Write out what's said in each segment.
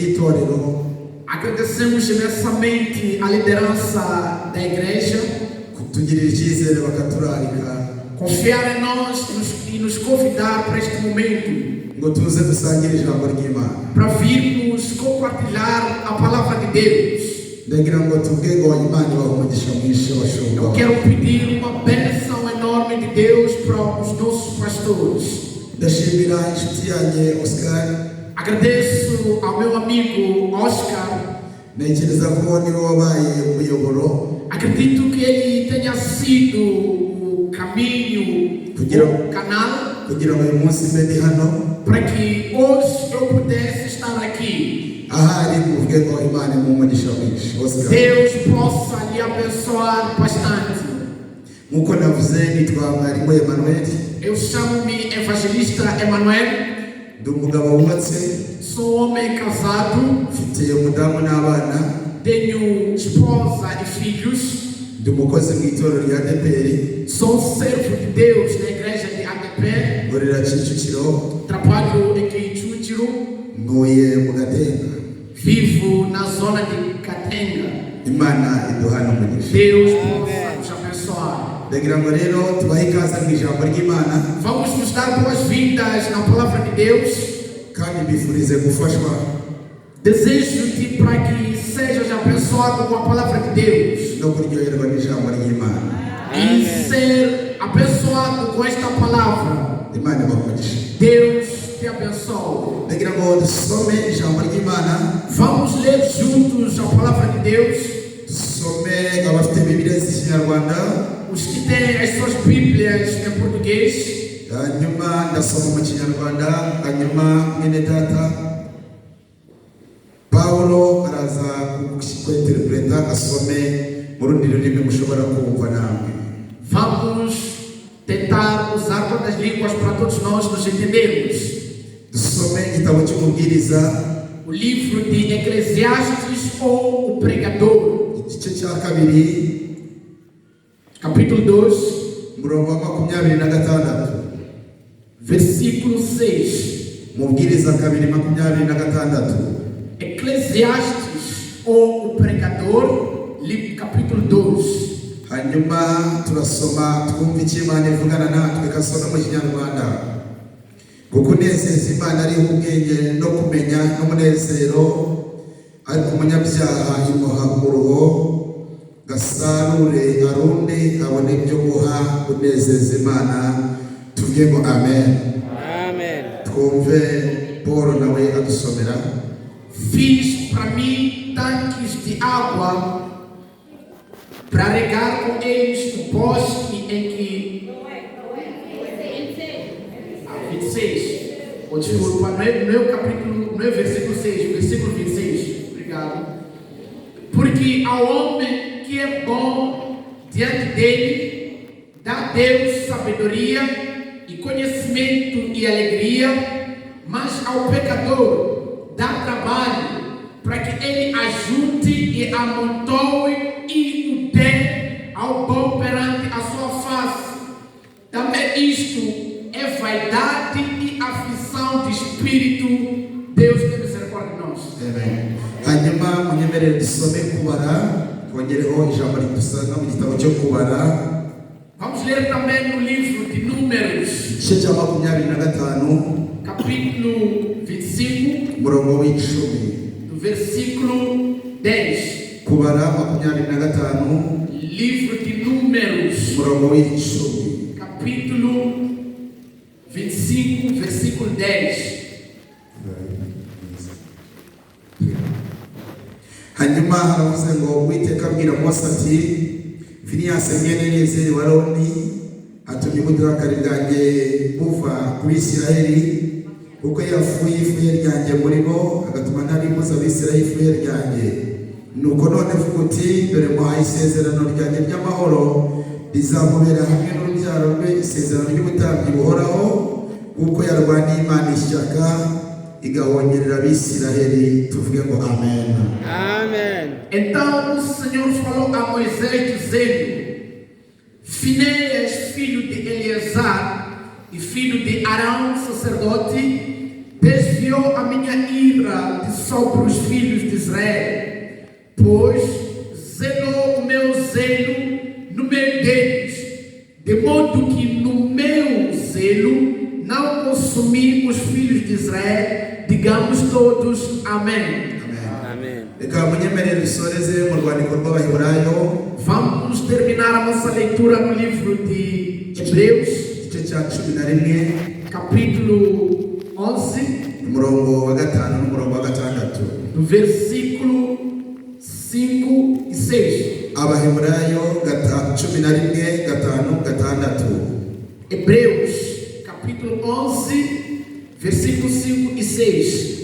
y'itorero. Agradecemos imensamente a liderança da igreja, Kutugirira icyizere bakaturarika. confiar em nós e nos convidar para este momento, Ngo tuze dusangire ijambo ry'Imana. para virmos compartilhar a palavra de Deus. Ndagira ngo tuvuge ngo Imana ibahe umugisha mwinshi Eu w'abashumba. quero pedir uma bênção enorme de Deus para os nossos pastores. Ndashimira inshuti yanjye Oscar. Agradeço ao meu amigo Oscar. Ntekereza ko niwe wabaye umuyoboro Acredito que ele tenha sido o caminho, o canal, kugira ngo uyu munsi mbe ndi hano. para que hoje eu pudesse estar aqui. Ahari kuvuge ngo Imana imuhe umugisha mwinshi. Oscar, Deus possa lhe abençoar bastante. nk'uko navuze nitwa Mwarimu Emmanuel. Eu chamo-me Evangelista Emanuel. Ndi umugabo wubatse, Sou homem casado, mfite umudamu n'abana. tenho esposa e filhos. Ndi umukozi mu itorero rya ADPR. Sou servo de Deus na igreja de ADP. Nkorera Kicukiro. Trabalho em Kicukiro. Ntuye mu Gatenga. Vivo na zona de Catenga. Imana iduhane umugisha. Deus possa nos abençoar. Ndagira ngo rero tubahe ikaze mu ijambo ry'Imana, Vamos nos dar boas-vindas na palavra de Deus. kandi mbifurize gufashwa Desejo-te para que sejas abençoado com a palavra de Deus no kuryoherwa n'ijambo ry'Imana. e ser abençoado com esta palavra. Imana ibahe umugisha. Deus te abençoe. Ndagira ngo dusome ijambo ry'Imana. Vamos ler juntos a palavra de Deus. Dusome abafite Bibiliya z'Ikinyarwanda. Os que têm as suas Bíblias em português. Hanyuma ndasoma mu Kinyarwanda. Hanyuma mwene data Paulo araza kwenterpreta asome mu rundi rurimi mushobora kumva namwe. Vamos tentar usar todas as línguas para todos nós nos entendermos. Dusome igitabo cy'umubwiriza, O livro de Eclesiastes ou o Pregador, igice cya kabiri, capítulo 2, umurongo wa 26. versículo 6. Mubwiriza kabiri 26. Eclesiastes ou o Pregador, capítulo 2. Hanyuma turasoma twumva icyo Imana ivugana natwe, kasoma mu Kinyarwanda. Kuko unezeza Imana ari ubwenge no kumenya n'umunezero, ariko umunyabyaha imuha uruho, gasarure arunde abone ibyo guha unezeza Imana. Tuvuge ngo amen. Amen. Twumve Paulo nawe adusomera. Fiz para mim tanques de água para regar com eles o bosque em que... 26. Oh, desculpa, não é o capítulo, não é o versículo 6, o versículo 26. Obrigado. Porque ao homem que é bom diante dele, dá Deus sabedoria e conhecimento e alegria, mas ao pecador dá trabalho para que ele ajunte e amontoe e o dê ao bom perante a sua face. Também isto é vaidade e aflição de espírito. Deus tem misericórdia de nós. Amen. Hanyuma munyemerere dusome kubara, twongereho ijambo ridusanga mu gitabo cyo kubara, Vamos ler também no livro de Números, igice cya 25, capítulo 25, umurongo w'icumi. do versículo 10. Kubara 25, Livro de Números, umurongo w'icumi. capítulo 25, versículo 10. Hanyuma haravuze ngo Uwiteka abwira Mose ati, Finehasi mwene Eliyezeri wa Aroni atumye uburakari bwanjye buva kuri Isirayeli, kuko yafuye ifuhe ryanjye muri bo, agatuma ntarimbuza Abisirayeli ifuhe ryanjye. Nuko none vuga uti, dore muhaye isezerano ryanjye ry'amahoro, rizamubera hamwe n'urubyaro rwe isezerano ry'ubutambyi buhoraho, kuko yarwaniye Imana ishyaka igahongerera Abisirayeli. Tuvuge ngo amen. Amen. Então o Senhor falou a Moisés dizendo: Finéias, filho de Eleazar e filho de Arão, sacerdote, desviou a minha ira de sobre os filhos de Israel, pois zelou o meu zelo no meio deles, de modo que no meu zelo não consumi os filhos de Israel. Digamos todos amém. Amém. Vamos terminar a nossa leitura no livro de Hebreus, capítulo 11, no versículo 5 e 6. Hebreus, capítulo 11, versículo 5 e 6.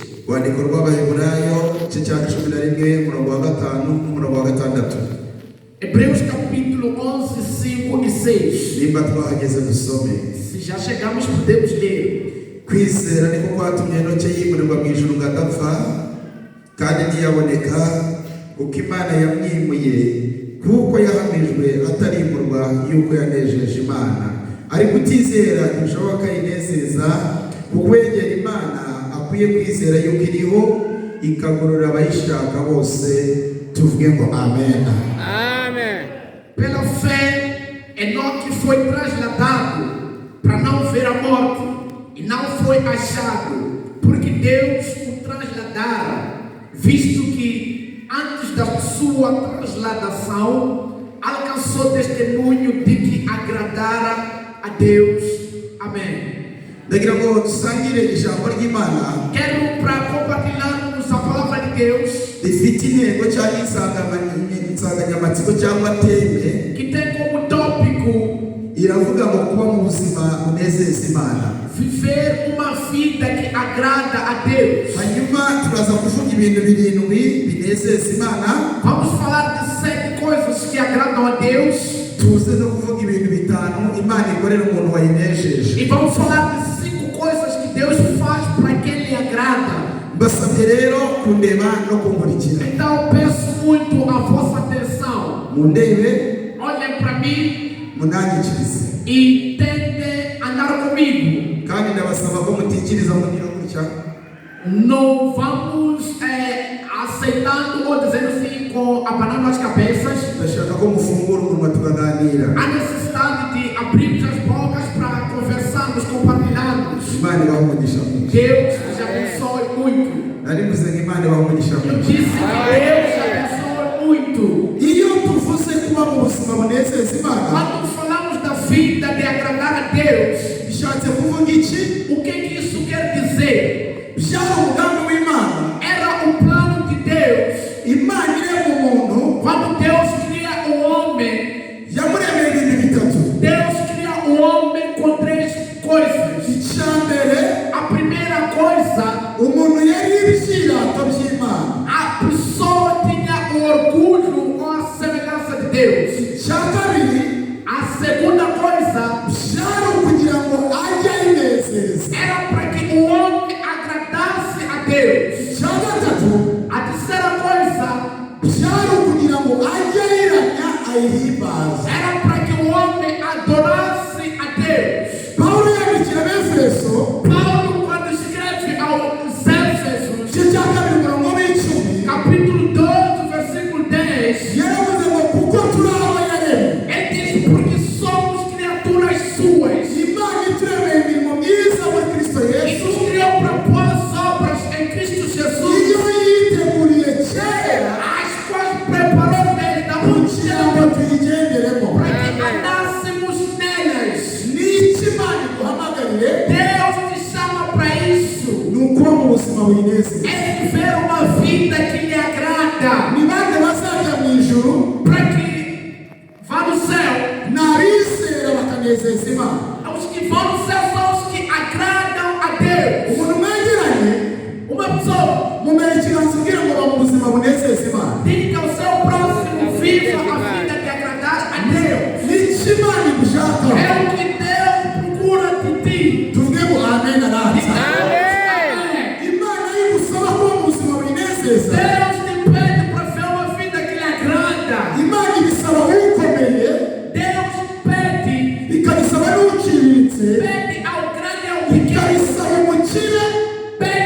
Hebreus capítulo 11, 5 e 6. Se já chegamos, podemos ler. Kwizera niko kwatumye enoke yimurirwa mu ijuru ngo adapfa, kandi ntiyaboneka kuko Imana yamwimuye, kuko yahamijwe atarimburwa yuko yanejeje Imana. Ariko utizera ntibishoboka yinezeza, kuko wegera Imana akwiye kwizera yuko iriho ikagorora abayishaka bose. Tuvuge ngo amen. Amen. Pela fé, Enoque foi trasladado para não ver a morte e não foi achado, porque Deus o trasladara, visto que antes da sua trasladação alcançou testemunho de que agradara a Deus. Amém. Ndagira ngo dusangire ijambo ry'Imana. Quero para compartilharmos a palavra de Deus, rifite intego cyangwa insanganyamatsiko cyangwa teme, que tem como tópico iravuga ngo kuba mu buzima bunezeza Imana. viver uma vida que agrada a Deus. Hanyuma turaza kuvuga ibintu birindwi binezeza Imana. Vamos falar de 7 coisas que agradam a Deus. Tuze no kuvuga ibintu bitanu Imana ikorera umuntu wayinejeje. E vamos falar de 5 coisas que Deus faz para quem lhe agrada. Mbasabye rero kundeba no kunkurikira. Então peço muito a vossa atenção. Mundebe, Olhem para mim munanyikirize. e tentem andar comigo. Kandi ndabasaba ko mutikiriza muniro gutya. Não vamos aceitando ou dizendo assim com abanando as cabeças. Ndashaka ko mufungura umunwa tukaganira. Há necessidade de abrirmos as bocas para conversarmos, compartilharmos. Imana ibahe umugisha. Deus te abençoe muito. Nari muze ngo Imana ibahe umugisha. Eu disse que Deus te abençoe muito. Iyo tuvuze kuba mu buzima bunezeza Imana, Quando falamos da vida de agradar a Deus, bishatse kuvuga iki? o que isso quer dizer? Byari umugambi w'Imana. Era o plano de Deus. Imana irema umuntu, Quando Deus cria o homem, yamuremeye ibintu bitatu. Deus cria o homem com 3 coisas. Icya mbere, A primeira coisa, umuntu yari ibishirato by'Imana. a pessoa tinha o orgulho com a semelhança de Deus. Icya kabiri, A segunda coisa, byari ukugira ngo ajye ayinezeza. era para que o homem agradasse a Deus. Icya gatatu, A terceira coisa, byari ukugira ngo ajye ayiramya ayihimbaza. era para que o homem adorasse a Deus. Paulo yandikira Abefeso, Paulo, quando escreve aos Éfesos, igice cya kabiri umurongo w'icumi, capítulo 12, versículo 10, yaravuze ngo kuko turi abo yaremye. ele diz: porque somos criaturas suas. Imana ituremeye imirimo myiza muri Kristo E Yesu, nos criou para boas obras em Cristo Jesus, iyo yiteguriye kera as quais preparou desde a kugira ngo multidão tuyigenderemo. para que andássemos nelas. N'iki Imana iguhamagarire, Deus te chama para isso. ni ukuba mu buzima winezeza. É viver uma vida que lhe agrada. Ni bande bazajya mu ijuru, Para que vá no céu. ni abizera bakanezeza Imana. Os que vão no céu são os que agradam a Deus. Umuntu mwegeranye, Uma pessoa mumere ikiganza ubwira ngo ba mu buzima bunezeza Imana. diga ao seu próximo: viva a vida de agradar a Deus. N'iki Imana igushaka. É o que Deus procura de ti. Tuvuge ngo amen arahari. Amém. Imana igusaba kuba mu buzima bunezeza. Deus te pede para ver uma vida que lhe agrada. Imana ibisaba ukomeye, Deus pede, ikabisaba n'uciriritse, pede ao grande e ao pequeno, ikabisaba umukire, pede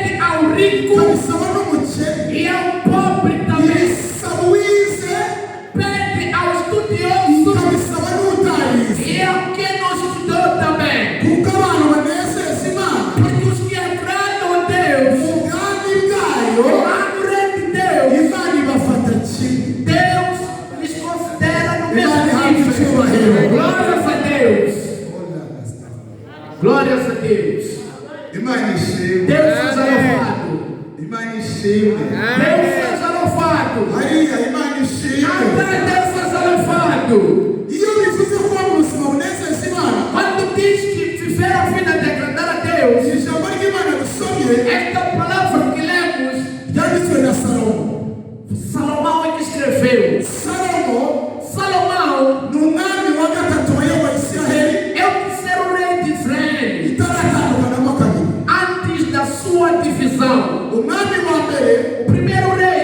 ishimwe. Deus seja louvado. Hariya Imana ishimwe. Amém. Deus seja louvado. Iyo bivuze ko mu buzima bunezeza Imana, Quando diz que viver a vida de agradar a Deus, ijambo ry'Imana dusomye esta palavra que lemos, ryanditswe na Salomo. Salomão é que escreveu. Salomão ni umwami wa gatatu wayoboye Isiraheli é o terceiro rei de Israel, itaratandukanamo kabiri. antes da sua divisão. Umwami wa mbere O primeiro rei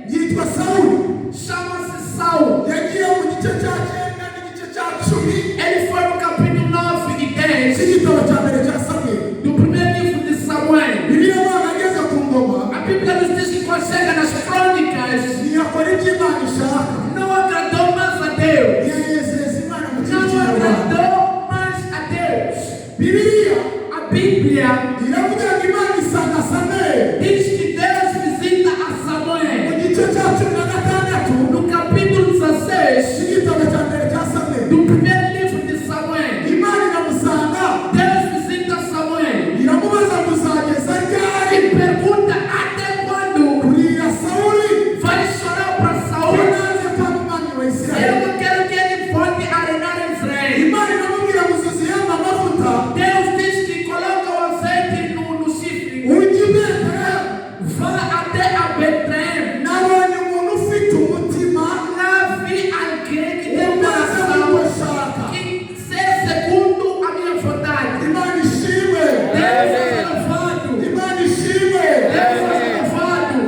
yitwa Sawuli, chama-se Saul. yagiye mu gice cya 9 n'igice cya 10 Ele foi no capítulo 9 e 10 cy'igitabo cya mbere cya Samweli. do primeiro livro de Samuel. Bibiliya Imana ageze ku ngoma A Bíblia nos diz que quando chega nas crônicas, ntiyakora ibyo Imana ishaka, não agradou mais a Deus. yanezeza Imana mu gihe Não cy'Imana. agradou mais a Deus. Bibiliya A Bíblia iravuga ngo Imana isanga Samweli diz que Deus visita a mu Samuel. gice cya 16 No capítulo 16 cy'igitabo cya mbere cya Samweli. do primeiro livro de Samuel, Imana iramusanga Deus visita Samuel iramubaza kuzageza ryari e pergunta até quando kuriya Sawuli vai chorar para Saul. naze kandi umwami wa Eu Isiraheli. não quero que ele volte a reinar em Israel. Imana iramubwira ngo uzuziyemo amavuta Deus diz que coloca o azeite no chifre. ujye i Betelehemu. Vá até a Betlém. Nabonye umuntu ufite umutima Lá vi alguém que tem um umeze coração nk'uwashaka. que ser segundo a minha vontade. Imana ishimwe, Deus é louvado. Imana ishimwe. Deus é louvado.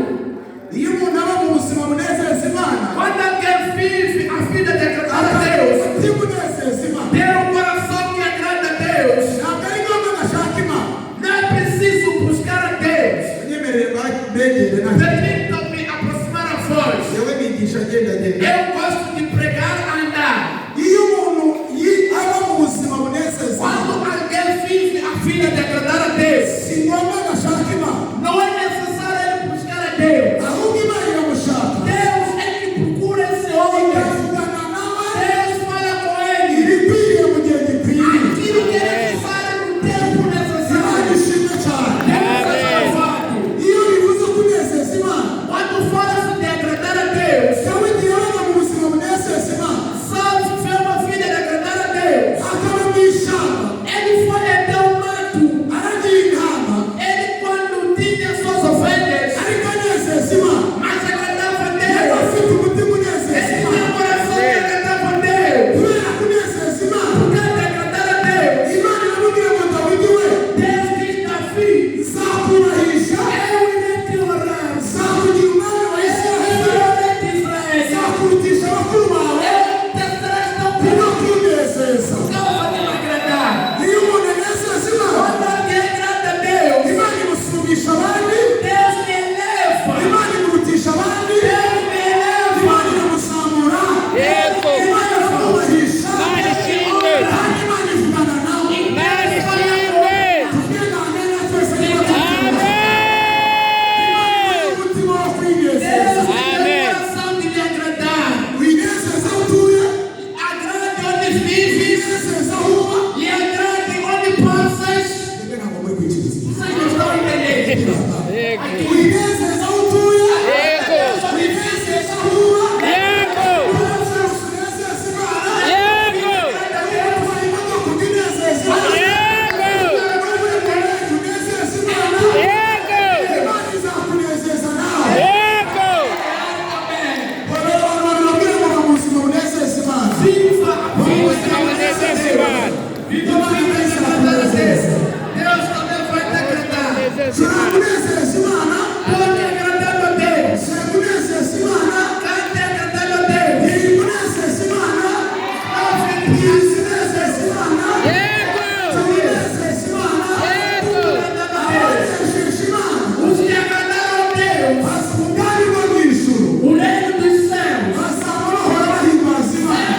Iyo umuntu aba mu buzima bunezeza Imana, Quando alguém vive a vida de agradar a Deus, umutima unezeza Imana. ter um coração que agrada a Deus, Ntabwo ari ngombwa ngashaka Imana. não é preciso buscar a Deus. Unyemerere mbegere nanjye. Permitam-me aproximar a voz. Yewe nigisha agendagenda. Eu gosto de pregar a andar. Iyo umuntu aba mu buzima bunezeza Quando Imana, alguém vive a vida de agradar a Deus, si ngombwa ngashaka Imana, não é necessário ele buscar a Deus. ahubwo Imana iramushaka. Deus é que procura esse homem. Ikavugana nawe Deus fala com ele. ibikwiriye mu gihe gikwiriye. Aquilo que é necessário no tempo Imana necessário. ishimwe cyane. Deus é louvado. Iyo bivuze kunezeza Imana, Quando fala-se de agradar a Deus, Dawidi yabaga mu buzima bunezeza Imana, Saul viveu uma vida de agradar a Deus. akaba mu ishyamba, Ele foi até o mato. aragira intama, Ele, quando tinha suas ovelhas, ariko anezeza Imana. mas agradava a Yari Deus. afite umutima unezeza Ele tinha Imana. um coração que agradava a Deus. Kubera kunezeza Imana, Por causa de agradar a Deus, Imana iramubwira ngo Dawidi we, Deus diz: Davi, nzakurahisha, eu irei te honrar. nzakugira umwami wa Eu Isiraheli, irei te Israel. nzakurutisha abakuru bawe, Eu te serás tão kuba bom. kunezeza. Causa de me agradar. Iyo umuntu anezeza Imana, Quando alguém agrada a Deus, Imana imusumbisha abandi, Deus me eleva. Imana imurutisha abandi, Deus me eleva. Imana iramuzamura, Yego. Imana iramwubahisha, Imana ishimwe. kandi Imana ivugana nawe. Imana ishimwe. Tugenda ahantu twese niba tugira Amen. umutima wo kwinezeza. Deus me Amém. deu coração de me agradar. Winezeza aho utuye, Agrade onde vives. winezeza aho uba. E agrade onde passas. Twebwe ntabwo muri kwikiriza. Vocês não estão entendendo. Yego. Winezeza aho utuye, Yego. winezeza aho uba. Yego. Winezeza unezeza Imana. Yego. Utwara imodoka ukinezeza Imana. Yego. Unezeza Imana. Yego. Imana izakunezeza nawe. Yego. Abantu bababwira ngo mu buzima bunezeza Imana. Viva a Vamos vida. agradecer, Senhor. Viva a vida de agradar a Deus. Deus também vai te agradar. Turakunezeza Imana. Pode agradar a Deus. Turakunezeza Imana. Cante agradar a Deus. Ikunezeza Imana. Ave Maria. Ikunezeza Imana. Yego. Ikunezeza Imana. Yego. Abanezeza Imana. Os que agradaram a Deus. Basa ubwami bwo mu ijuru. O reino dos céus. Bazaba bahora bahimbaza Imana.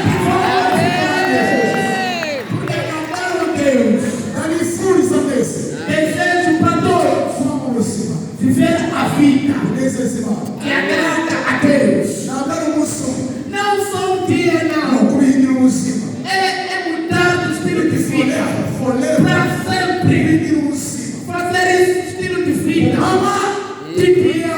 Porque agradaram a Deus. Ndabifuriza mwese Desejo para todos kuba mu buzima viver a vida bunezeza Imana. que agrada a Deus. Ntabwo ari umunsi umwe, Não só um dia, ni não. ukubihindura ubuzima. É mudar do estilo de vida Forever. para sempre. Kubihindura ubuzima. Fazer esse estilo de vida Ama de dia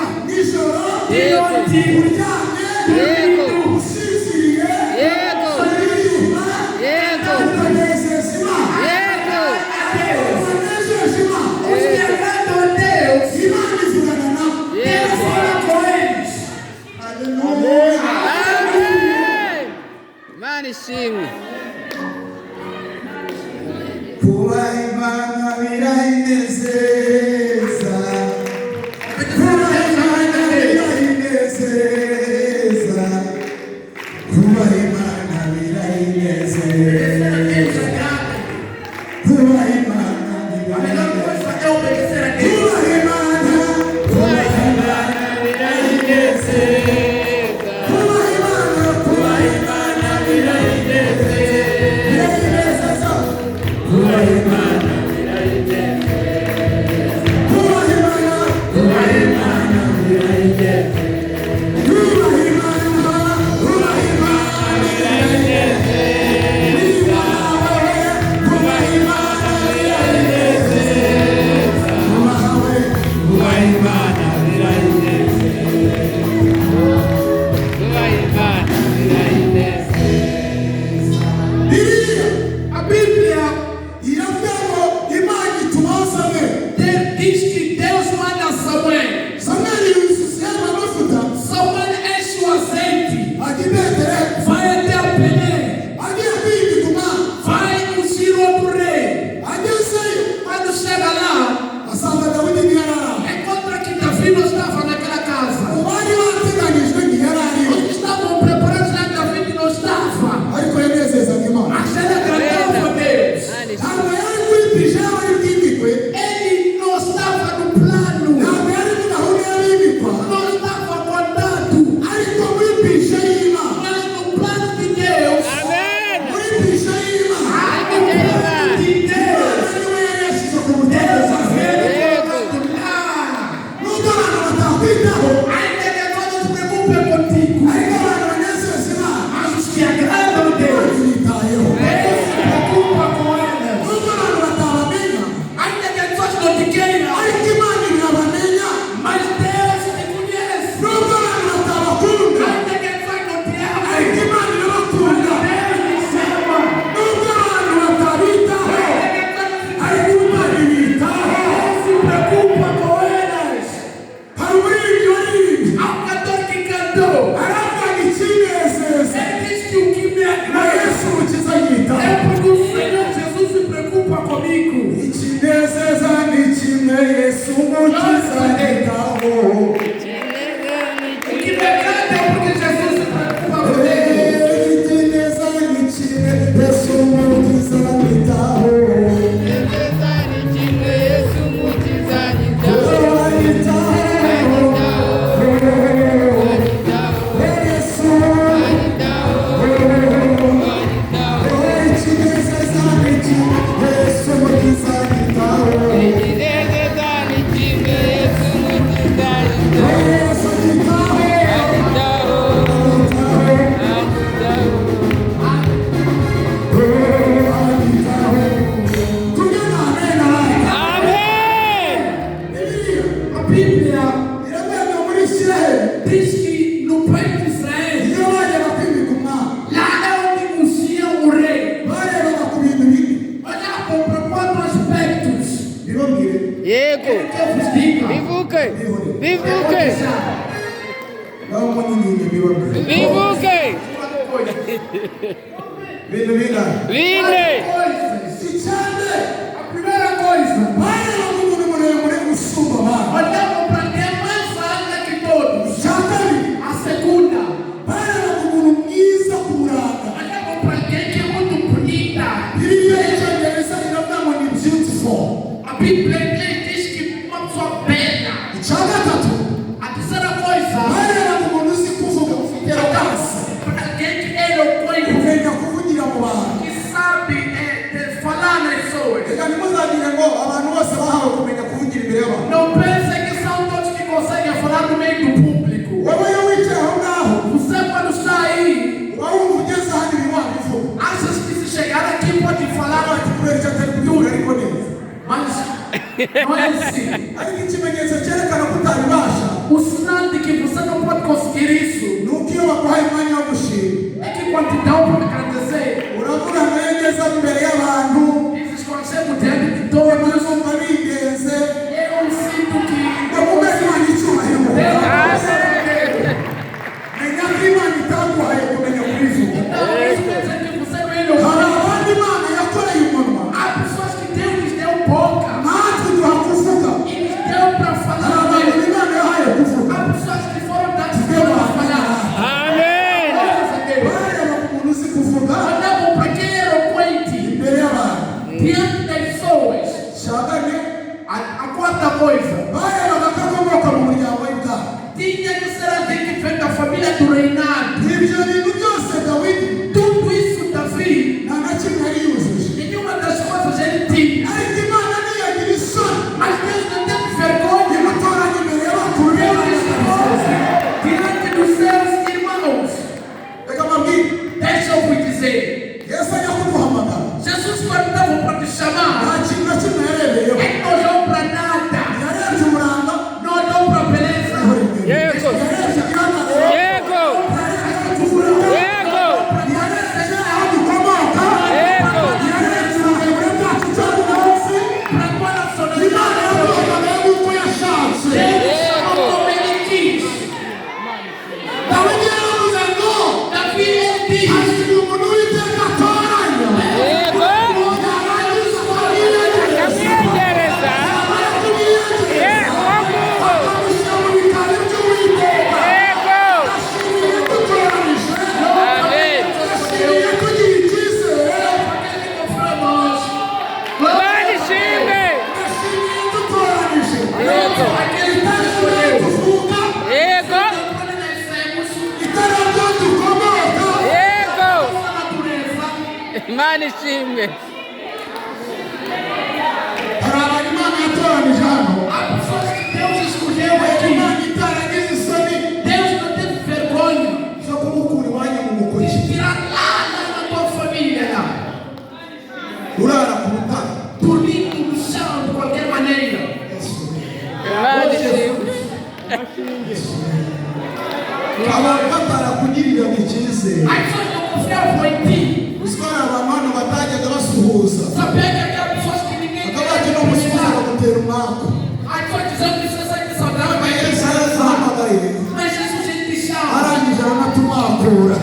Não é assim. O sinal de que você não família do reinado. ibyo bintu byose Dawidi Tudo isso Davi, nta na kimwe yari yujuje, nenhuma das coisas ele tinha. ariko Imana ntiyagira isoni Mas Deus não teve vergonha. imutoranya imbere y'abakuru Deus b'Imana. expôs diante dos seus irmãos. Reka mbabwire, Deixa eu vos dizer. Yesu ajya kuduhamagara Jesus quando estava para te chamar, nta kintu na kimwe yarebeyeho, ele não olhou para nada. yarebye uburanga, Não olhou para a beleza. Yego. yarebye igihagararo, Yego. yarebye uburanga, Yego. yarebye aho dukomoka, Yego. yarebye uburebure bwacu cyangwa munsi. Para qual a Imana sonoridade? yaduhamagaye nk'uko yashatse. Deus chamou como ele quis. Dawidi yaravuze ngo Davi ele disse. hasigaye umuntu w'Uwiteka atoranya, Yego. yarangiza akabiyegereza, Akamwiyegereza. yamara kubiyegereza Yego. akamushyira mu bikari by'Uwiteka. Yego. Ndashimiye dutoranije, Amen. ndashimiye tugira icyizere, Ele confiou em nós. Imana ishimwe. ndashimiye dutoranije. Yego. Aquele que nos escolheu. Tuvuga Yego. Quando nascemos, itara ryo dukomoka, Yego. nossa natureza, Imana ishimwe. hari abantu Imana yatoranije hano, há pessoas que Deus escolheu ariko aqui. Imana itaragize isoni Deus não teve vergonha zo kumukura iwanyu mu mukoki, de tirar lá na tua família, lá. urara ku rutare. Dormindo no chão de qualquer maneira. Imana ishimwe. Abantu batarakugirira icyizere, As pessoas não confiavam em ti. uziko hari abantu hano batajyaga basuhuza, Sabia que aquelas pessoas que ninguém bakaba bajya no gusuhuza bagutera umwaka. As pessoas dizendo que você é saudável, Mas Yesu yarazahamagaye, mas Jesus ele te chama. arangije aranatumwakura.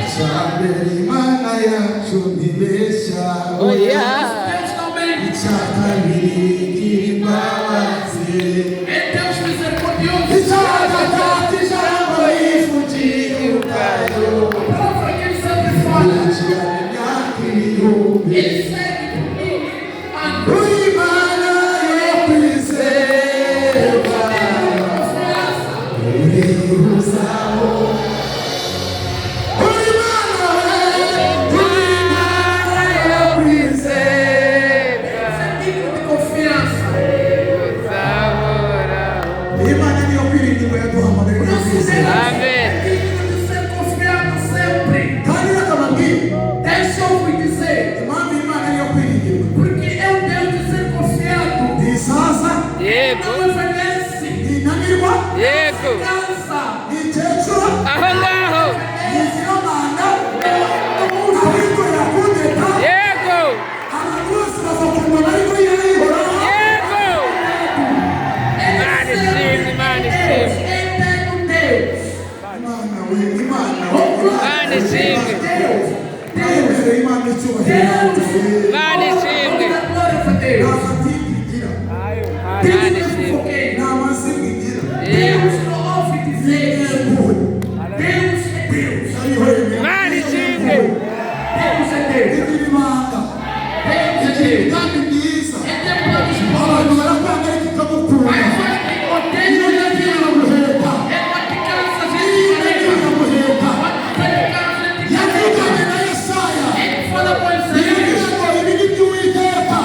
Icyambere Imana yacu ntibeshya, Oya. Deus não mente. icya kabiri igira imbabazi, É Deus misericordioso. icya gatatu ijambo yivugiye ubwayo, Prova que ele sempre fala. ukirana imyaka ibihumbi. Ele segue por mim. Uri Imana yo kwizerwa, urihuzaho. Uri Imana yo kwizerwa. Digno de confiança. Imana niyo kwiringirwa yaduhamagaye Nosso Deus kwizera. Amém. é digno de ser confiado sempre. Kandi reka mbabwire, Deixa eu vos dizer. impamvu Imana niyo kwiringirwa, Porque é o Deus de ser confiado. ntisaza, Yego. Não envelhece. ntinanirwa, Yego. Cansa. ntikecura, Aho ngaho. ntiziramanga, abikorera kudeta, Yego. abantu bose bava ku ngoma ariko yarayihoraho. Yego. Imana ishimwe. Imana ishimwe. Eterno Deus. Imana we, Imana we, Imana ishimwe. Deus. imbere y'Imana icyubahiro Deus. Imana ishimwe. Toda glória para nta Deus. matiku igira, Imana Deus não ishimwe. foquei. nta mazina igira, Deus não ouve dizer. impuhwe Deus é Deus. ariho yemera, Imana ishimwe. Deus é Deus. igira ibanga, Deus é igira Deus. imigambi myiza, É tempo para os abantu povos. barakwanga ariko ikamukunda, Mas faz que odeia iyo o yagiye Deus. iramuheka, É para que cansa, iyo gente yagiye carrega. iramuheka, Pode fazer cansa, gente yavuganye carrega. na Yesaya, Ele fala com yibwira Isaías. ngo ibi ni by'Uwiteka,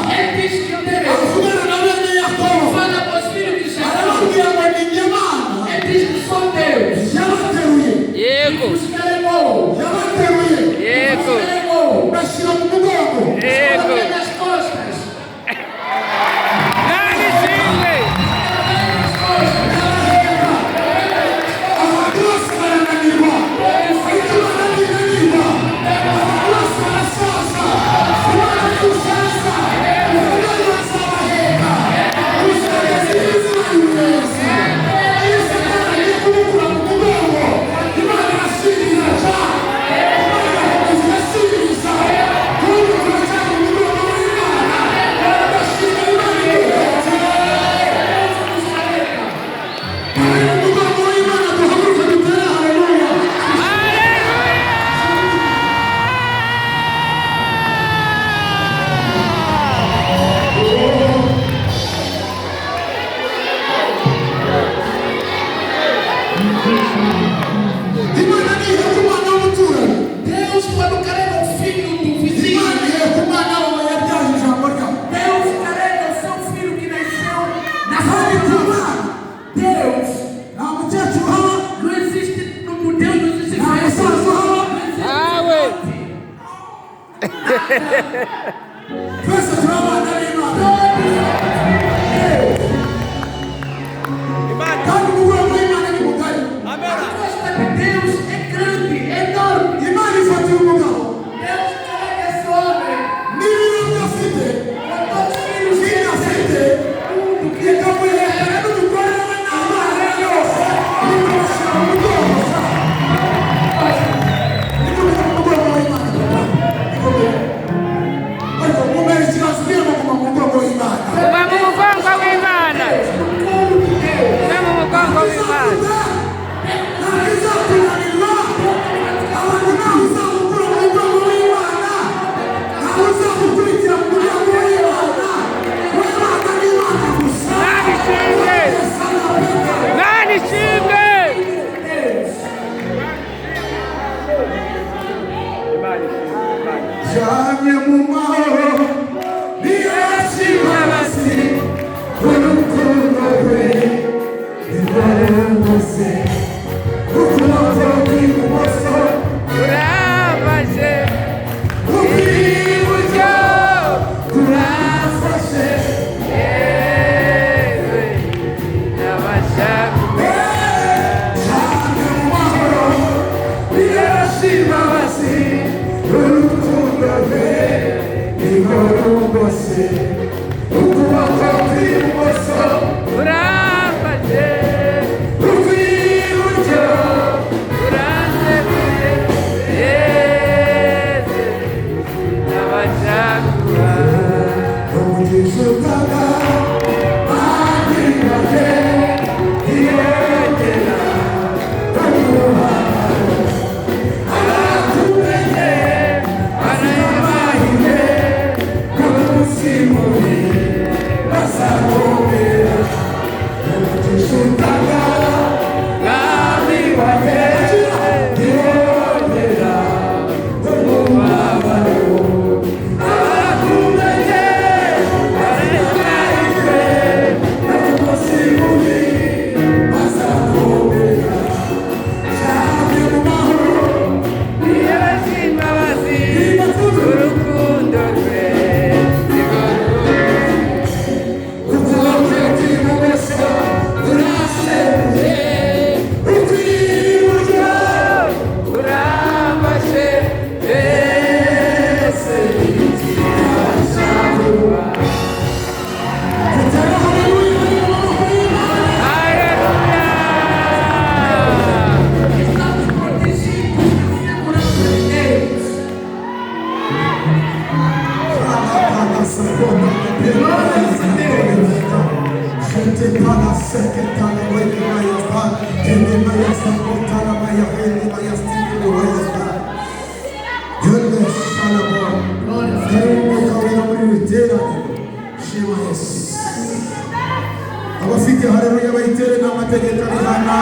Abafite haleluya bayitere n'amategeko abihana.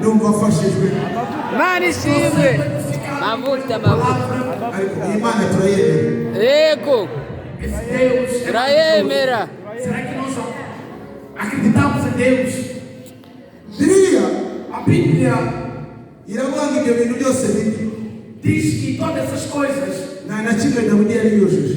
Numva afashijwe. Imana ishimwe. Mavuta. Ariko Imana turayemera. Yego. Turayemera. Será que nós acreditamos em Deus? A Bíblia iravuga ibyo bintu byose bibi. Diz que todas essas coisas, nta na kimwe Dawidi yari yujuje.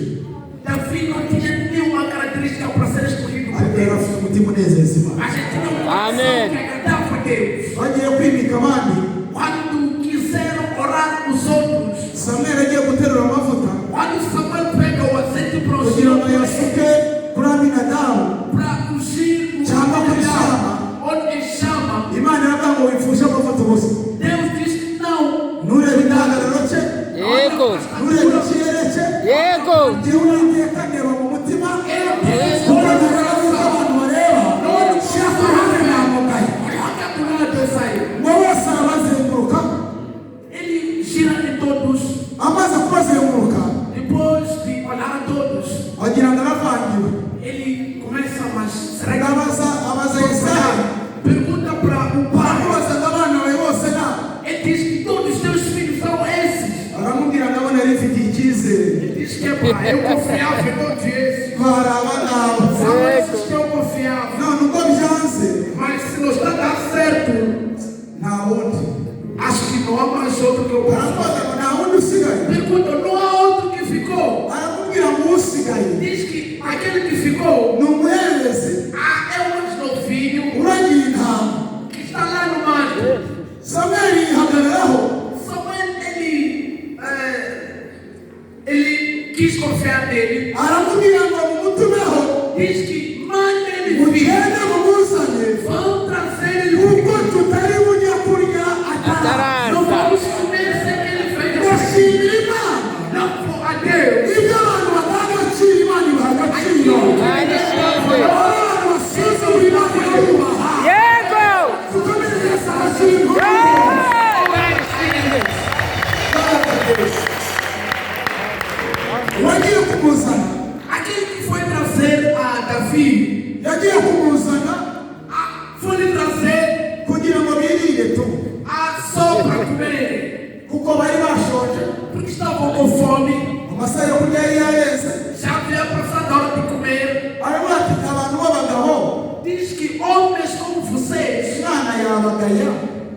Davi não tinha nenhuma característica para ser escolhido por Ariko yari Deus. afite umutima unezeza Imana. A gente não pode que agradava a Deus. Bagiye kwimika abandi. Quando quiseram orar os outros, Samuel agiye guterura amavuta. quando Samuel pega o azeite para o kugira ngo Senhor, yasuke kuri Aminadabu para ungir o cyangwa kuri Shama, onde chama, Imana iravuga ngo wifuje amavuta gusa. Deus diz que não. Nturebe indahagararo cye, Yego. nturebe ikirere cye, Yego. igihe urangiye kandeba mu mutima, kuko ntagaragaza abantu bareba, shaka hano yamugaye. Ngo bose arabazenguruka, Ele gira em todos, amaze kubazenguruka, depois de olhar a todos, wagira ngo aravangiwe. ele começa, mas será que Abaza Yesaya, pergunta para o pai? aramubaza ngo abana bawe bose na, Ele diz que todos os teus filhos são esses. aramubwira ngo abana yarifitiye icyizere. Ele diz que é pai, eu confiava em todos esses. Hari abana São esses que eu confiava. none ubwo byanze Mas se não está dando certo, nta wundi. acho que não há mais outro que eu posso. Aramubaza ngo nta wundi usigaye. Pergunta, não há outro que ficou. Aramubwira ngo usigaye Diz que aquele que ficou ni umuherezi é o mais novinho uragiye intama. que está lá no mato. Samweli yihagararaho Samuel, ele quis confiar nele. aramubwira ngo mumutumeho Diz que mande ele vir. mugende mumuzane Vão trazer ele kuko vir. tutari bujya kurya atara. Não Tarança. vamos comer sem que ele venha. Bashimira Imana Não for a Deus. ibyo abantu bataha agaciro Imana ibaha agaciro. Imana ishimwe. Abantu basuzuma Imana irayubaha. Yego. Tukomereze agaciro. Imana ishimwe. Wagiye kumuzana Aquele que foi trazer a Davi, yagiye kumuzana foi lhe trazer kugira ngo birire tu só para comer. kuko bari bashonje Porque estavam com fome. amasaha yo kurya yari yareze. Já havia passado a hora de comer. Aravuga ati abantu b'abagabo Diz que homens como vocês, Imana yabagaya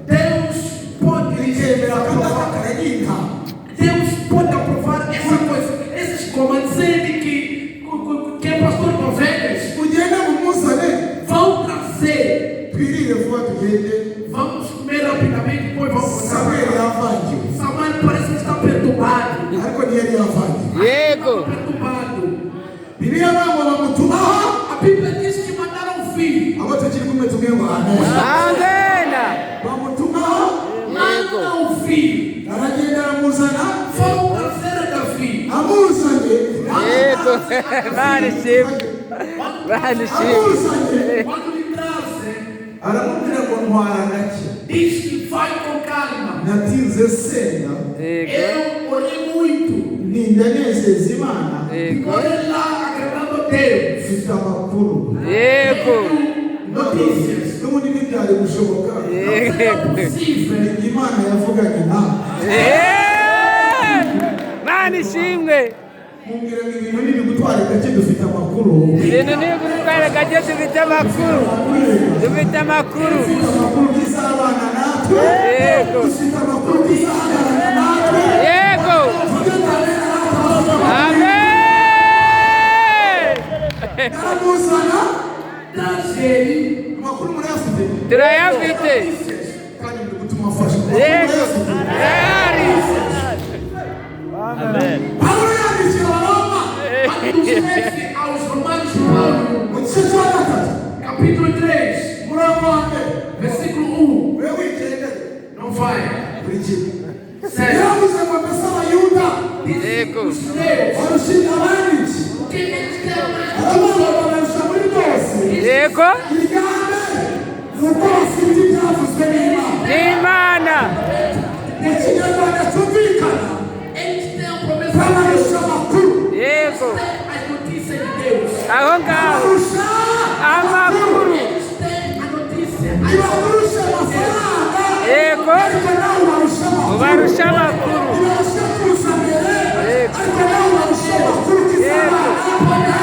Deus pode ikemera aprovar. akadafakara y'intama. Deus pode aprovar essa coisa. Esses comandos de que é pastor de ovelhas Mugende mumuzane vão trazer. twirire vuba vuba tugende. Vamos comer rapidamente, depois vamos Samuel yavangiwe. Samuel parece que está perturbado. Ariko ntiyari yavangiwe. Yego. Perturbado. Bibiliya bamwe bamutumaho. A Bíblia diz que mandaram um filho. Abo tukiri kumwe tubwiye ngo amen. Amena. Bamutumaho. Manda um filho. Aragenda aramuzana. Foram trazer Davi. Amuzanye. Yego. Mani shimwe. Mani shimwe. Amuzanye. Quando lhe trazem, Aramubwira ngo ntwara gake. diz que vai com calma. Natinze senga. Yego. Eu orei muito. Nindanezeza Imana. Yego. Orei lá agradando a Deus. Mfite amakuru. Yego. Notícias. N'ubundi ntibyari gushoboka. Yego. É possível. Imana yavuganye nawe. Mani shimwe. Mumbwira ngo ibintu nibigutwara gake dufite amakuru. Ibintu nibigutwara gake dufite amakuru. Dufite amakuru. Dufite amakuru y'izabana natwe. Yego. Dufite amakuru y'izabana natwe. Yego. Amen. Aramuzana. Trazei. Amakuru murayafite. Turayafite. Kandi muri gutuma afasha. Yego. Yari. Pawulo yandikiye Abaroma. Quando escreve aos Romanos Paulo, Mu gice cya gatatu. capítulo 3, Umurongo wa mbere. versículo 1. Wewe wigende. Não vai. Buri kimwe. Sério. Yaravuze ngo mbese Abayuda Yego. Os judeus. barushinga abandi iki? O que eles querem mais? Aravuga ngo barusha muri byose. Yego. Irigane ni uko bafite ibyavuzwe n'Imana. N'Imana. Mu kinyarwanda cyumvikana Eles têm a promessa de Deus. babarusha amakuru. Yego. Têm as notícias de Deus. Aho ngaho. Barusha Amakuru. Eles têm a notícia. ntibarusha amafaranga. Yego. Ariko nawe ubarusha amakuru. Ubarusha amakuru. Ntibarusha kuza mbere. Yego. Ariko nawe ubarusha amakuru k'izabana.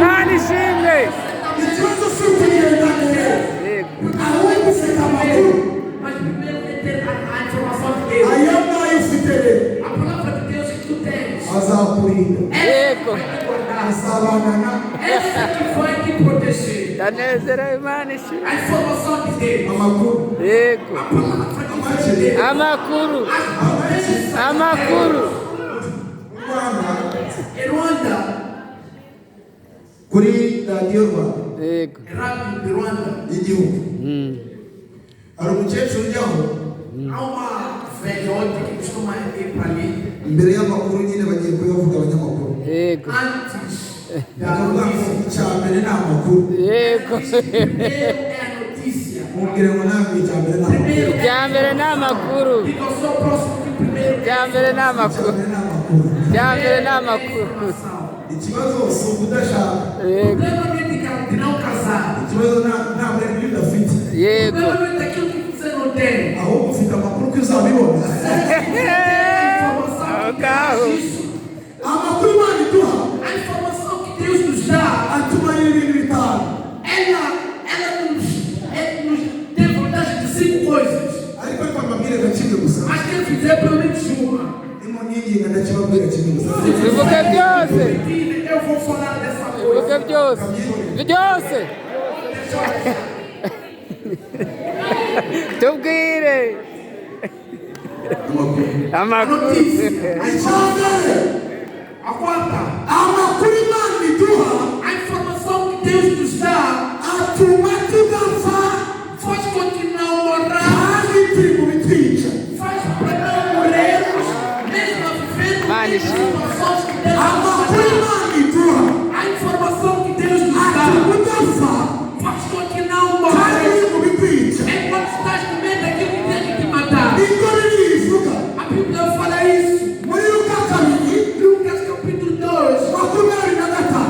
Mani shimwe. Ikibazo si ukugenda mbere. Yego. Ahubwo ufite amakuru. Mas primeiro é ter a informação de Deus. Aya ngayo ufite rero. A palavra de Deus que tu tens. Azakurinda. Yego. Vai te guardar. Azabana nawe. Essa que vai te proteger. Ndanezerewe Mani shimwe. A informação de Deus. Amakuru. Yego. A palavra de Deus. Amakuru. As promessas. Amakuru. Mu Rwanda Em Ruanda. kuri radiyo Rwanda Yego. Rádio de Ruanda. y'igihugu hari umukecuru ujyaho Há uma velhote que costuma ir para ali. imbere y'amakuru nyine bagiye kuyavuga abanyamakuru Yego. Antes da bakavuga ngo notícia. icya mbere ni amakuru. Yego. Primeiro é a notícia. mubwire ngo ntabwo icya mbere ni amakuru. Primeiro Icya mbere ni amakuru. diga ao seu próximo que primeiro Icya mbere ni icya amakuru. mbere ni amakuru. Icya mbere ni amakuru. ikibazo si ukudashaka. Yego. Problema não é de não casar. ikibazo nta burere udafite. Yego. Problema não é daquilo que você não tem. ahubwo ufite amakuru ko uzabibona. A informação que Carro. traz isso. amakuru Imana iduha A informação que Deus nos dá, atumarira ibintu bitanu. ela nos tem vantagem de 5 coisas. ariko reka mbabwire gakimwe gusa. Mas tem que dizer pelo menos uma. ndimo niginga ndakibabwira kimwe gusa. Bivuge byose. Eu vou falar dessa coisa. Bivuge byose. Byose. Tubwire. amakuru. Amakuru. icya mbere A quarta, amakuru Imana iduha a informação que Deus nos dá atuma tudapfa faz com que não morramos, kandi turi mu bitwica. faz para não morrermos, mesmo a viver Mano, as informações que Deus nos amakuru dá. Imana iduha A informação que Deus nos dá atuma udapfa faz com que não kandi morramos. turi mu bitwica. Enquanto estás com medo daquilo que tem que te matar. niko birivuga A Bíblia fala isso. muri Luka kabiri Lucas capítulo 2, 25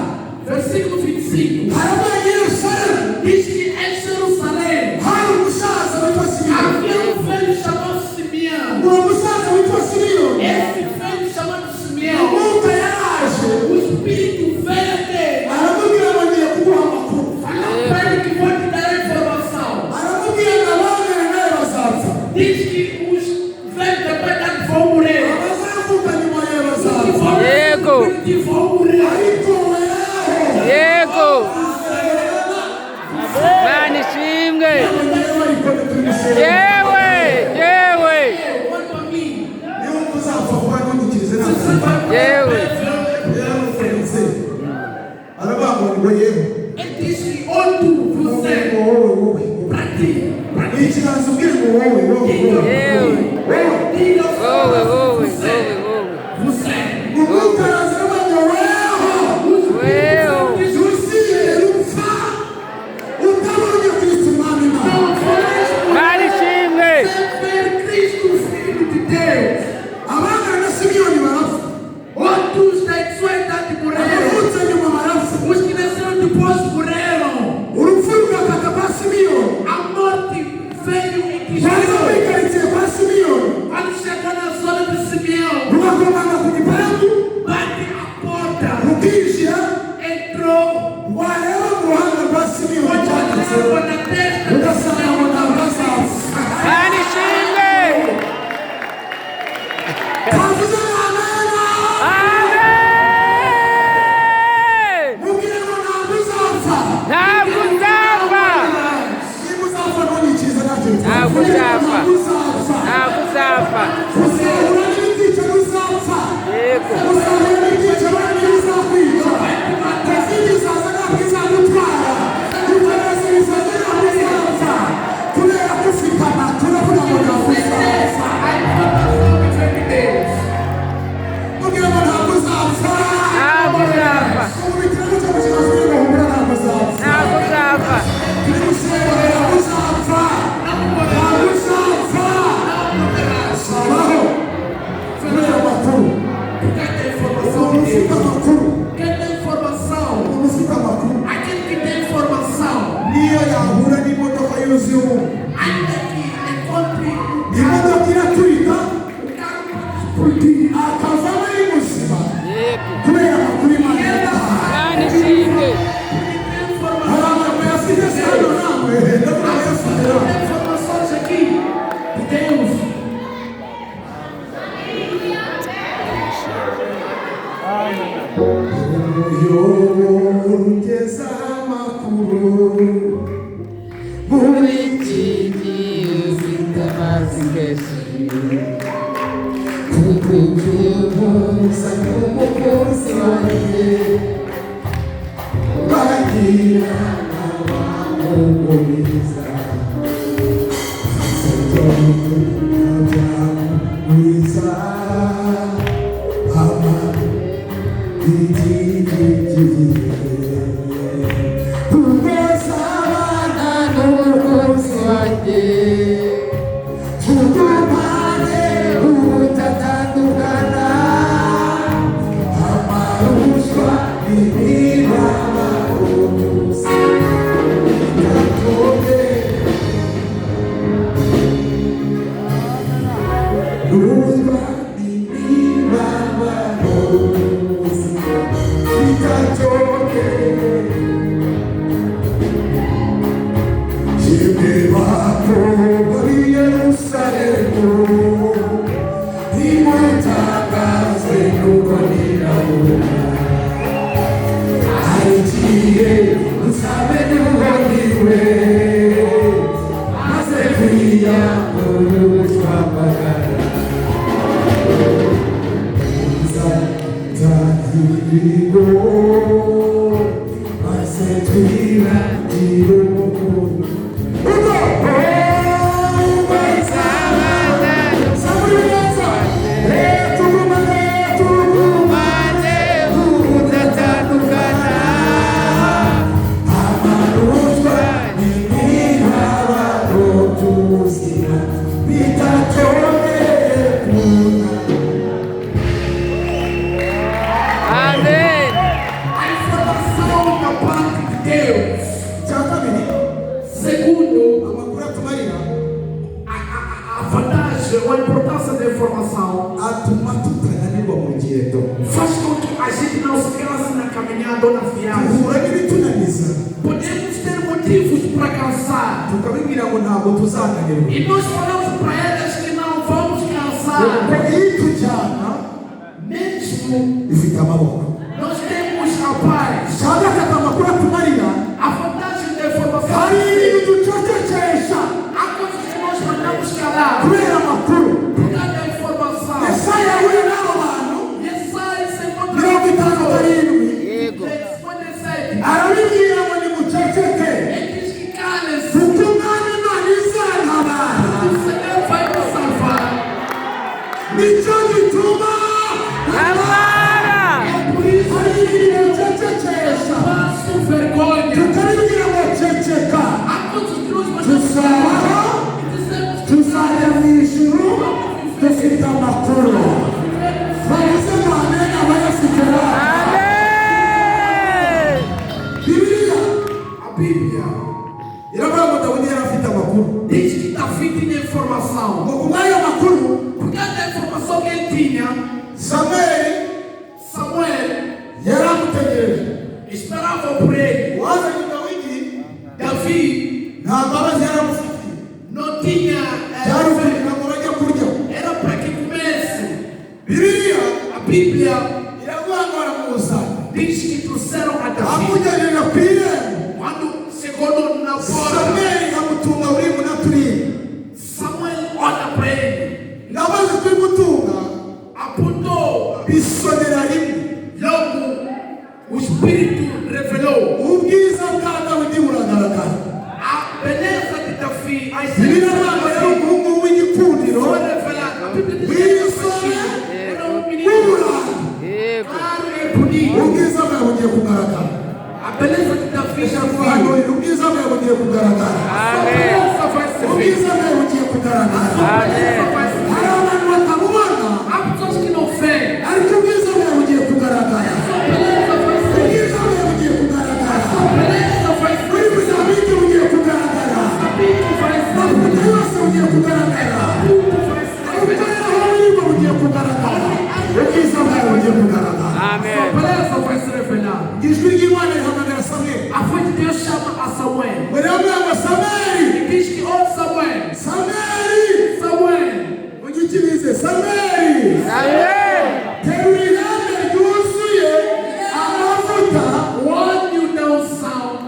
versículo 25. haravuga Yerusalemu Diz que em Jerusalém hari umusaza witwa Simiyoni. havia um velho chamado Simeão. uwo musaza witwa Simiyoni Esse velho chamado Simeão, umwuka yaraje o Espírito veio até ele. aramubwira ngo ngiye kuguha amakuru. Falou para ele que vou te dar a informação. aramubwira ngo abana nawe bazapfa. Diz que os velhos depois vão morrer. abazavuka nyuma yawe Os que bazapfa. vão Yego. que vão morrer. ariko weho Yego. Mani shimwe. abagore bari ikiganza ubwire ngo wowe Arabibwira ngo ni muceceke kuko umwami Imana izantaba informação. Por causa da informação que ele tinha, Samuel esperava por ele. Davi não tinha era para que comece. A Bíblia diz que trouxeram a Davi. Quando chegou na porta, Samuel olha para ele, apontou, logo o Espírito revelou a beleza de Davi, a excelência foi revelada. A Bíblia diz que era menino claro e bonito. A beleza de Davi já foi. A beleza vai ser vista. A beleza vai ser vista. Há pessoas que não veem. A beleza vai ser vista. A beleza vai ser vista. A beleza vai ser vista. Amém. A beleza vai se revelar. A fonte de Deus chama a Samuel. E diz que ouve Samuel. Samuel. When you don't sound.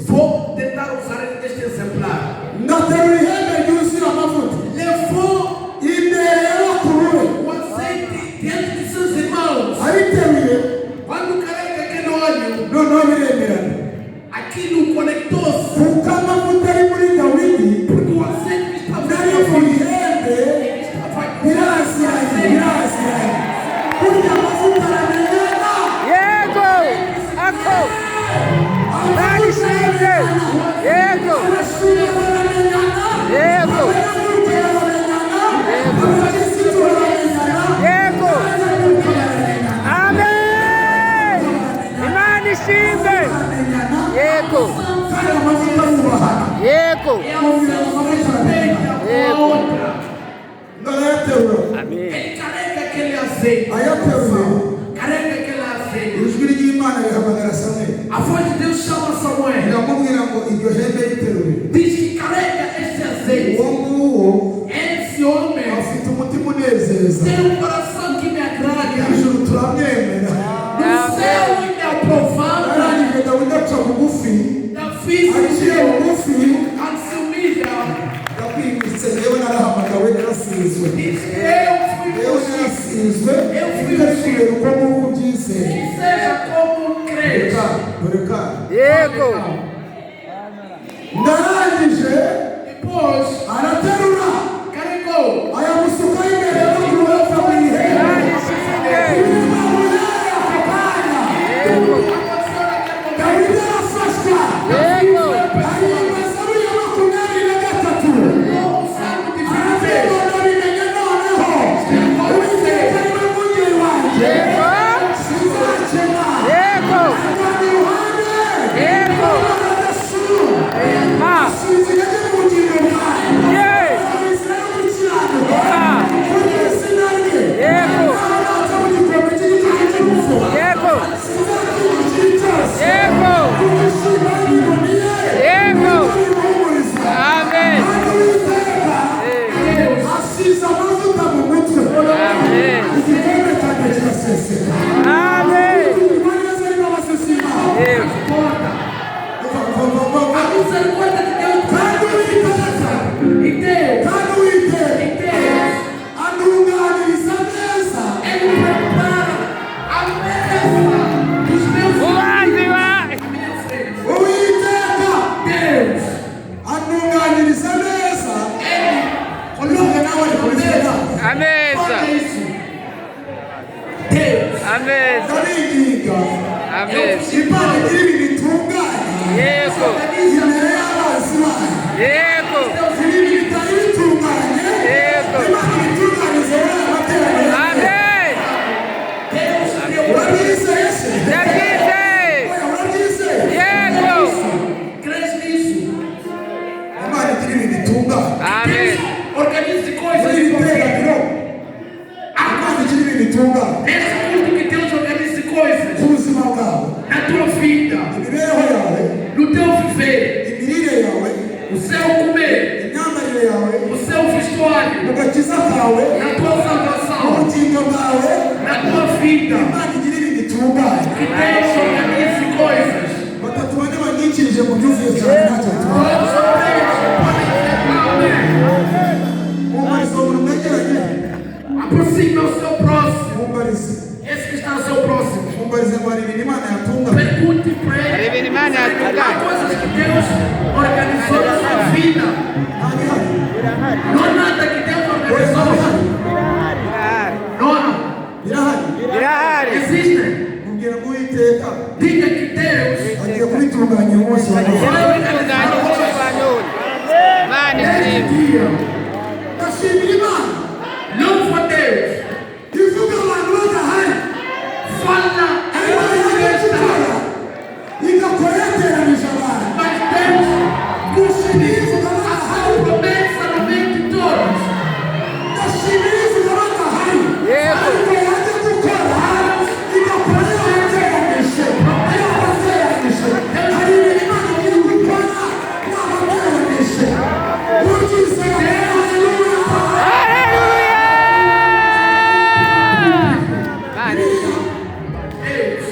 Vou tentar usar este exemplar. Levou o azeite diante de seus irmãos. Quando carrega aquele óleo, aquilo conectou-se. Porque o azeite estava Ele carrega aquele azeite. Carrega aquele azeite. A voz de Deus chama Samuel. Diz que carrega este azeite. Esse homem tem um coração que me agrada. No céu e me aprovado. Davi se humilha. Eu fui que seja como um crente. Depois carregou. Amém. vida, imibereho yawe, no teu viver, imirire yawe, o seu comer, imyambarire yawe, o seu vestuário, mu gakiza kawe, na tua mu salvação, bugingo bwawe, na tua vida, Imana igira ibintu itunganye. que Deus organize coisas. Batatu bane banyikirije mu byuzuye cyane ntacyo bitwaye. Todos os crentes podem dizer amém. Mumbarize umuntu mwegeranye, Aproxime o seu próximo. mumbarize, Esse que está ao seu próximo. mumbarize ngo hari ibintu Imana yatunga. Pergunte para Hari ele. ibintu Imana Há yatunganya. coisas que Deus organizou na sua vida. Nta bihari, Não há nada que Deus organizou. Birahari. Não há. birahari. Birahari. Existem. Mubwira ngo Uwiteka Diga que Deus agiye kubitunganya umunsi wa none. Vai organizar o mundo para nós. Mano, neste sim. dia. Ndashimira Imana Louva a Deus. ivuga abantu badahari, Fala ariko em yaje festa. gukora igakora yateranije abantu. Mas Deus Ndashimira ivuga a badahari, sua promessa no meio de todos. ndashimira ivuga badahari, Yego. ariko yaje gukora igakora yateranije, yabateranije. Hari ibintu Imana igiye gukora yabateranije. Ugize haleluya. Mano, Deus.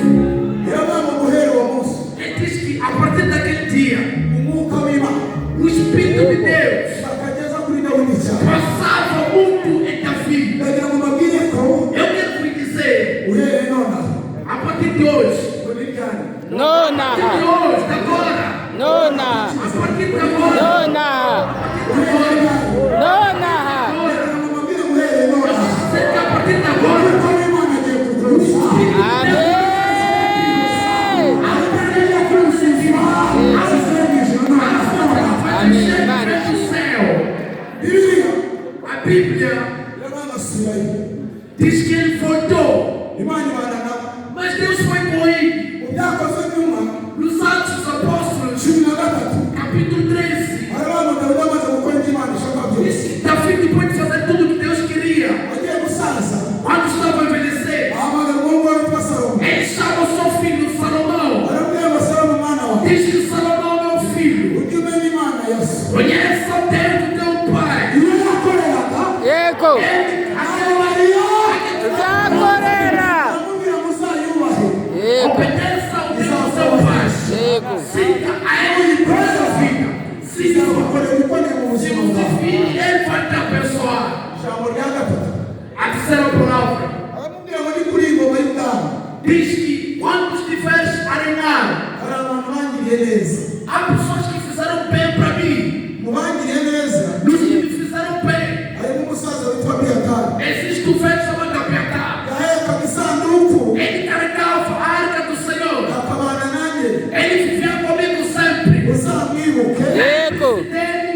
Yabana guhera uwo munsi Ele diz que a partir daquele dia, umwuka w'Imana o Espírito de Deus akageza kuri Dawidi cyane. passava muito em Davi. Ndagira ngo mbabwire ko Eu quero lhe dizer, uhereye nonaha a partir de hoje, muri ryari de nona. hoje, de agora, Nona. a partir de agora, Nona. uhereye ryari Nona. ndagira ngo mbabwire ngo uhereye nonaha sei que a partir de agora, umwuka w'Imana agiye kukurusa. Amém. Agiye kurusuzuma azisengesha nonaha. vai encher o céu. Bibiliya A Bíblia yaranasubiye diz que ele voltou, Imana ibana nabo mas Deus foi com ele. mu byakozwe nyuma Nos Atos dos Apóstolos, 13 capítulo 13, hari abantu Dawidi amaze gukora ibyo Imana ishaka byose diz que Davi, depois de fazer tudo o que Deus queria, agiye gusaza quando estava a envelhecer, ahamagara umuhungu we witwa Salomo ele chama o seu filho Salomão. aramubwira ngo Salomo mwana wawe Diz que Salomão é meu filho. ujye umenya Imana ya so Conhece o Deus do teu pai. iyo yakoreraga Yego. Mariya Zakorera. aramubwira ngo uzayubahe Yego. Obedeça ao Deus do seu pai. Yego. Siga a ele por sua vida. Siga sua izabakorera ibikomeye mu Se buzima você bwawe. vir, ele vai te abençoar. Ijambo rya gatatu A terceira palavra aramubwira ngo ni kuri ingoma y'ubwami diz que quando estiveres a reinar, hari abantu bangiriye neza há pessoas que fizeram bem para mim. mu bangiriye neza Nos que me fizeram bem. harimo umusaza witwa Biyatari Existe um velho chamado Abiatar. yahekaga isanduku Ele carregava a arca do Senhor. akabana nanjye Ele vivia comigo sempre. uzamwibuke Yego. Dele,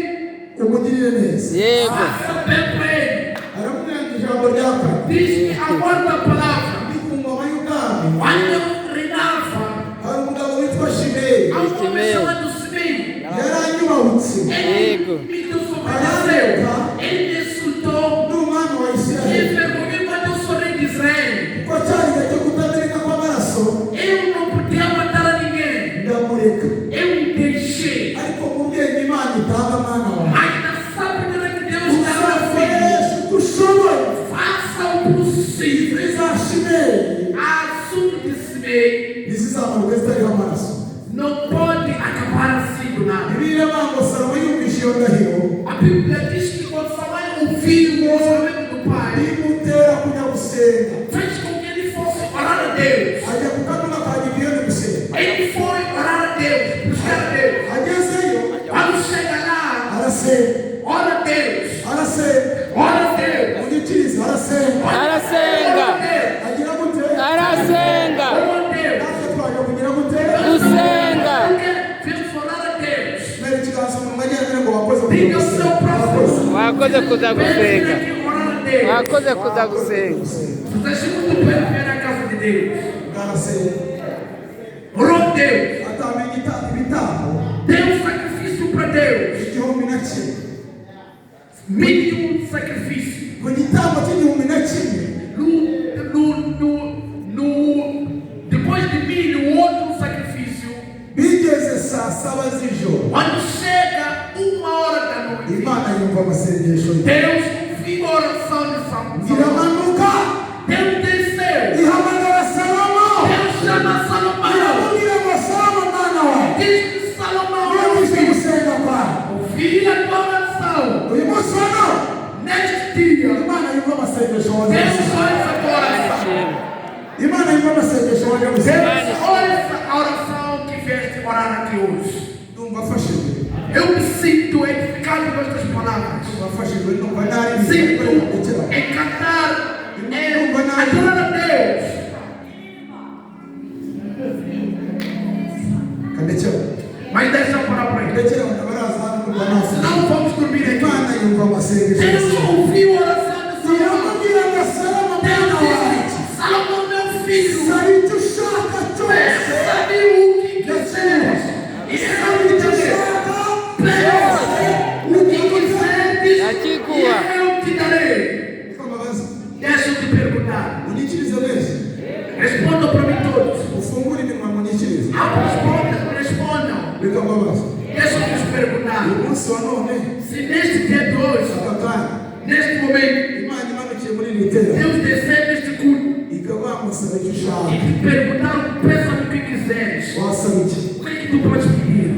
umugirire neza Yego. faça bem para ele. aramubwira ngo ijambo rya kane Diz que a quarta palavra, ndi ku ngoma y'ubwami quando eu reinava, hari umugabo witwa Shimeyi há um homem chamado Simei. yaranyubahutse Yego. Me desobedeceu. Ele me insultou. n'umwami wa Me Isirayeli envergonhou quando eu sou rei de Israel. ko cyari igihe cyo kutameneka kw'amaraso Eu não podia matar a ninguém. ndamureka Eu me deixei. ariko mu bwenge Imana itanga mwana wawe Mas na sabedoria que Deus dá ao filho, uzakoresha uko ushoboye faça o possível. za Shimeyi Assunto de Simei ntizizamanuke zitariho amaraso não pode acabar assim do nada. Bibiliya ivuga ngo Salomo yumvise iyo ndahiro A Bíblia diz que quando Samuel ouviu o orçamento do pai, imutera kujya gusenga fez com que ele fosse orar a Deus. ajya ku kanuna ka Gibeyoni gusenga Ele foi orar a Deus, buscar a Deus. agezeyo Quando chega lá, arasenga ora a Deus, arasenga ora a Deus, umugikiriza arasenga Arasenga. agira gute Arasenga. ora a Deus. natwe twaje kugira gute Gusenga. Vamos orar a Deus. mera ikiganza mu mwanya ngo wakoze Diga ao seu próximo. Wakoze kuza Vem gusenga. aqui orar a Deus. Wakoze kuza gusenga. Você muito bem vir na casa de Deus. arasenga Orou a Deus. atamenya ibitambo Dê um sacrifício para Deus. igihumbi na kimwe Mínimo sacrifício. ku gitambo cy'igihumbi na kimwe Depois de mim, outro sacrifício. saba z'ijoro quando chega 1h da noite, Imana yumva amasengesho ye. Deus ouviu a oração de Salomão. Iramanuka Deus desceu. ihamagara Salomo. Deus chama Salomão. Iramubwira ngo Salomo mwana wawe. Diz que Salomão Urabize gusenga kwawe. ouviu a tua oração. Uyu munsi wa none Neste dia, Imana yumva amasengesho wawe. Deus ouça a tua oração. Imana yumva amasengesho wawe. Deus ouça a oração que vieste orar aqui hoje. Ndumva afashijwe. Eu me sinto edificado com estas palavras. Ndumva afashijwe. Ndumva nari Sinto em cantar, em adorar a Deus. Kandekera. Mas deixa eu parar por aí. Kandekera ndabaraza hano kumva nasi. Não vamos dormir aqui. Imana yumva amasengesho Deus wawe. ouviu a oração de Salomão. Iramubwira ngo Salomo mwana wawe. Deus disse, Salomão, meu filho, Sabe icyo ushaka cyose. sabe o que quiseres. E sabe o que quiseres. O que quiseres, e eu te darei. Kamabaza. Deixa eu te perguntar. Unyikirize wese. Respondam para mim todos. Ufungure iminwa munyikirize. Respondam. Reka mbabaza. Deixa eu te perguntar. Uyu munsi wa none Se neste dia de hoje, aka kanya neste momento, Imana imanukiye muri iri tera Deus descer neste culto ikabamusaba icyo e ushaka. te perguntar, peça o que quiseres. Wasaba iki? O que é que tu podes pedir?